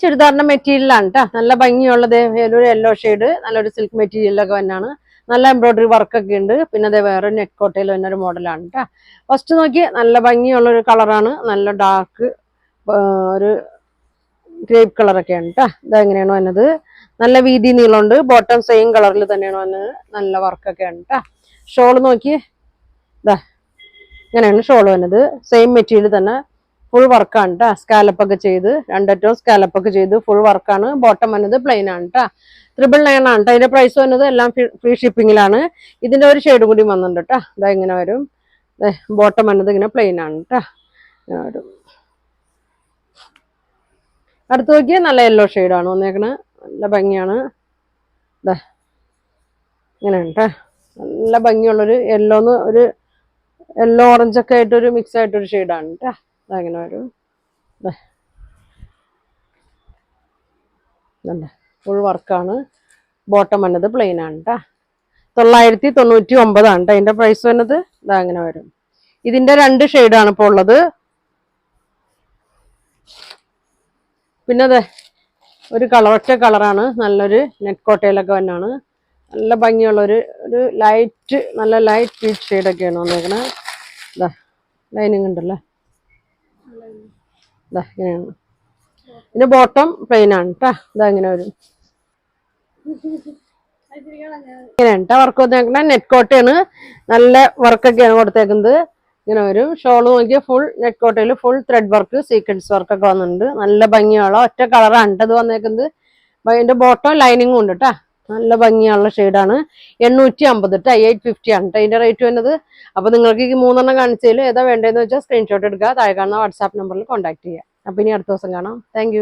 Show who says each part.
Speaker 1: ചുരിദാറിന്റെ മെറ്റീരിയലാണ് കേട്ടോ. നല്ല ഭംഗിയുള്ളത് ഒരു യെല്ലോ ഷെയ്ഡ് നല്ലൊരു സിൽക്ക് മെറ്റീരിയലൊക്കെ തന്നെയാണ്. നല്ല എംബ്രോയിഡറി വർക്കൊക്കെ ഉണ്ട്. പിന്നെ അതേ വേറെ നെറ്റ് കോട്ടയിൽ തന്നെ ഒരു മോഡലാണ് കേട്ടോ. ഫസ്റ്റ് നോക്കി നല്ല ഭംഗിയുള്ളൊരു കളറാണ്. നല്ല ഡാർക്ക് ഒരു ഗ്രേപ്പ് കളറൊക്കെയാണ് കേട്ടോ. ഇതെങ്ങനെയാണ് വന്നത്, നല്ല വീതി നീളമുണ്ട്. ബോട്ടം സെയിം കളറിൽ തന്നെയാണ് വന്നത്. നല്ല വർക്കൊക്കെയാണ് കേട്ടോ. ഷോള് നോക്കി ഇതാ ഇങ്ങനെയാണ് ഷോള് വന്നത്. സെയിം മെറ്റീരിയൽ തന്നെ ഫുൾ വർക്കാണ് കേട്ടോ. സ്കാലപ്പൊക്കെ ചെയ്ത് രണ്ടറ്റവും സ്കാലപ്പൊക്കെ ചെയ്ത് ഫുൾ വർക്കാണ്. ബോട്ടം വന്നത് പ്ലെയിൻ ആണ് കേട്ടോ. 999 ആണ് കേട്ടോ. അതിന്റെ പ്രൈസ് വന്നത് എല്ലാം ഫ്രീ ഷിപ്പിങ്ങിലാണ്. ഇതിന്റെ ഒരു ഷെയ്ഡ് കൂടി വന്നിട്ടുണ്ട് കേട്ടോ. ഇതാ ഇങ്ങനെ വരും. ബോട്ടം വന്നത് ഇങ്ങനെ പ്ലെയിൻ ആണ് കേട്ടോ. ഇങ്ങനെ വരും. അടുത്ത് നോക്കിയാൽ നല്ല യെല്ലോ ഷെയ്ഡാണ് വന്നേക്കണത്. നല്ല ഭംഗിയാണ്. ഇതാ ഇങ്ങനെയാണ് കേട്ടോ. നല്ല ഭംഗിയുള്ളൊരു യെല്ലോന്ന് ഒരു യെല്ലോ ഓറഞ്ചൊക്കെ ആയിട്ടൊരു മിക്സ് ആയിട്ടൊരു ഷെയ്ഡാണ് കേട്ടോ. അതങ്ങനെ വരും. ഫുൾ വർക്കാണ്. ബോട്ടം വന്നത് പ്ലെയിൻ ആണ് കേട്ടോ. 999 ആണ് കേട്ടോ. അതിന്റെ പ്രൈസ് വന്നത് ഇതാ അങ്ങനെ വരും. ഇതിന്റെ 2 ഷെയ്ഡാണ് ഇപ്പോൾ ഉള്ളത്. പിന്നെ അതെ ഒരു ഒറ്റ കളറാണ്. നല്ലൊരു നെറ്റ് കോട്ടയിലൊക്കെ തന്നെയാണ്. നല്ല ഭംഗിയുള്ളൊരു ലൈറ്റ് നല്ല ലൈറ്റ് പീച്ച് ഷെയ്ഡൊക്കെയാണ് വന്നേക്കണേ. ഇതാ ലൈനിങ് ഉണ്ടല്ലേ. ഇതാ ഇങ്ങനെയാണ്. ഇതിന്റെ ബോട്ടം പ്ലെയിൻ ആണ് കേട്ടോ. ഇതാ ഇങ്ങനെ വരും. ഇങ്ങനെയാണ് കേട്ടോ വർക്ക് വന്നേക്കണേ. നെറ്റ് കോട്ടയാണ്. നല്ല വർക്കൊക്കെയാണ് കൊടുത്തേക്കുന്നത്. ഇങ്ങനെ വരും. ഷോള് നോക്കിയാൽ ഫുൾ നെറ്റ് കോട്ടയിൽ ഫുൾ ത്രെഡ് വർക്ക് സീക്വൻസ് വർക്കൊക്കെ വന്നിട്ടുണ്ട്. നല്ല ഭംഗിയുള്ള ഒറ്റ കളറാണ് ഇത് വന്നേക്കുന്നത്. അതിന്റെ ബോട്ടം ലൈനിങ്ങും ഉണ്ട് കേട്ടോ. നല്ല ഭംഗിയുള്ള ഷെയ്ഡാണ്. 850 കേട്ടോ. 850 ആണ് കേട്ടോ അതിന്റെ റേറ്റ് വരുന്നത്. അപ്പൊ നിങ്ങൾക്ക് ഈ 3 കാണിച്ചതിൽ ഏതാ വേണ്ടതെന്ന് വെച്ചാൽ സ്ക്രീൻഷോട്ട് എടുക്കുക. താഴെ കാണുന്ന വാട്സാപ്പ് നമ്പറിൽ കോൺടാക്ട് ചെയ്യുക. അപ്പൊ ഇനി അടുത്ത ദിവസം കാണാം. താങ്ക്